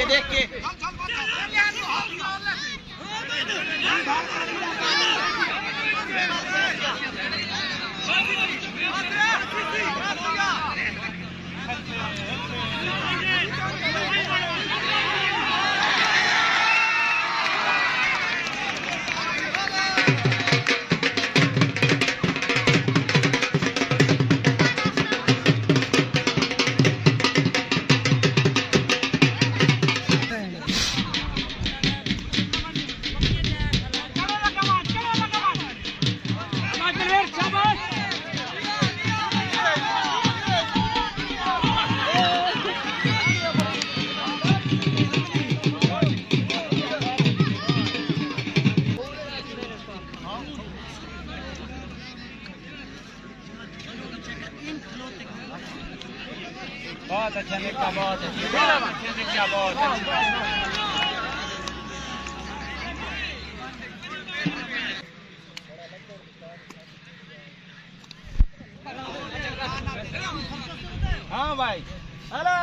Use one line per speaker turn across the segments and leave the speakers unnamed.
देख के बहुत अच्छा निकला, बहुत अच्छा निकला, बहुत अच्छा। हाँ भाई, अरे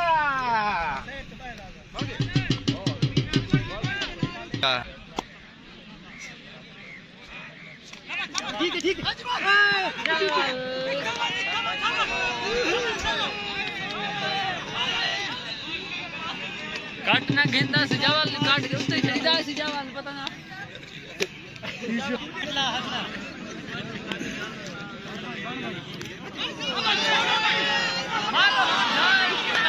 ठीक है ठीक है।
काटना गेंदा से जवाल काट के उससे सीधा से जवाल पता ना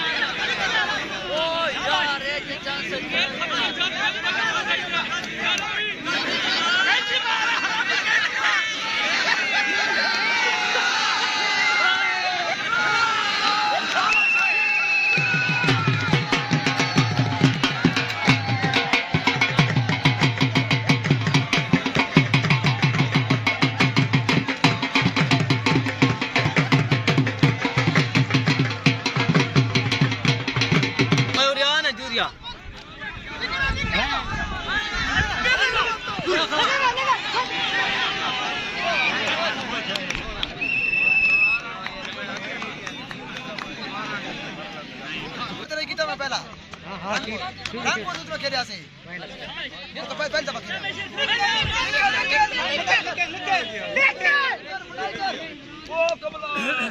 ओ यार एक चांस
पहला हां ठीक रंग को दूसरा खेले ऐसे तो पहले दबा के ओ कमला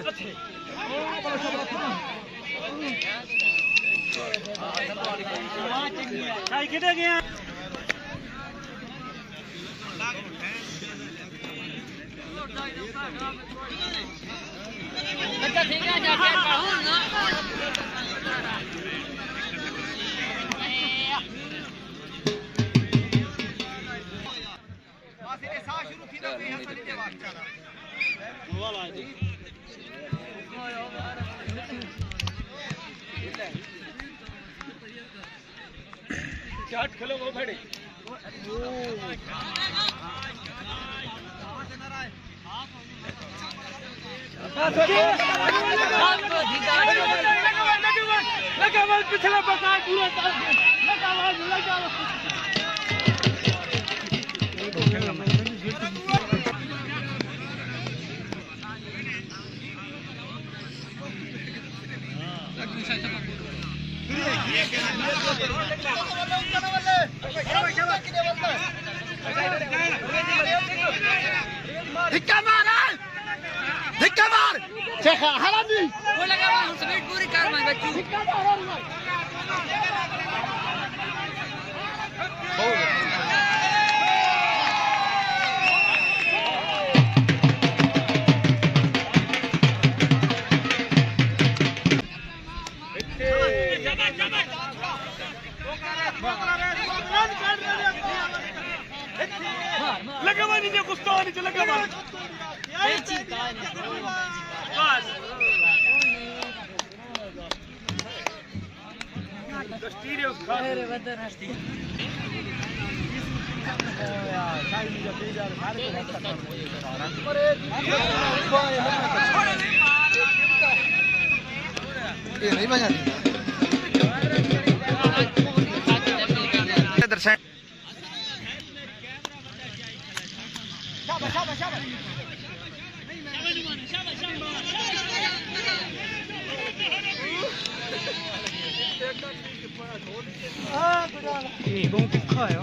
अच्छे ओ बड़ा शब्द काय किधर गया
बच्चा ठीक है जाके पढ़ो ना
शुरू थी ना यहाँ पर नहीं देवा वाला जी चाट खेलो वो बड़े
पिछला बता पूरा
धिक्का मार शेख हरामी
वो लगा हम स्पीड पूरी कर मैं बच्चू
लगा मानी ने कुछ तो नहीं लगा मानी
ये नहीं बजाती दर्शन
너무 피카예요.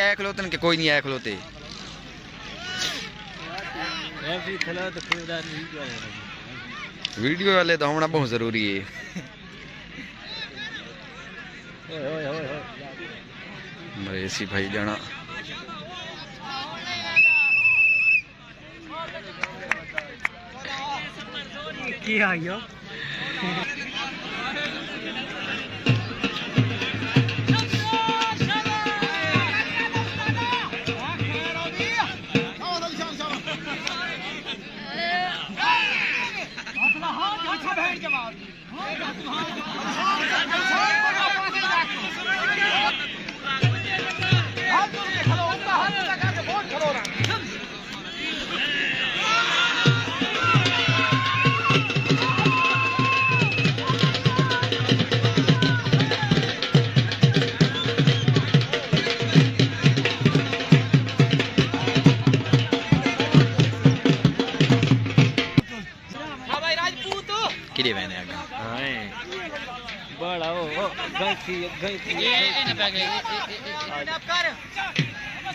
आया खलोते के कोई नहीं आया खलोते वीडियो वाले तो होना बहुत जरूरी है मरेसी भाई जाना
की आयो
किरे मैंने आगा
बड़ा ओ गई
ये ना पे गए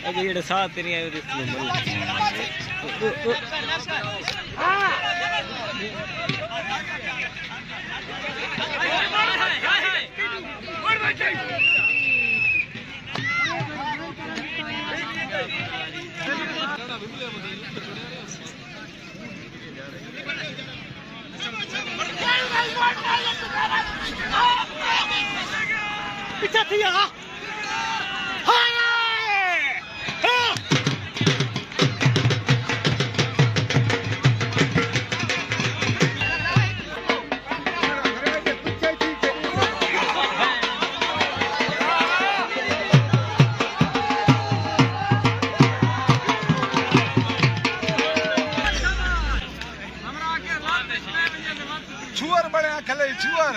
अजे जेड़ा साथ नहीं आए पीछे थी हां छुअर बने खले छुअर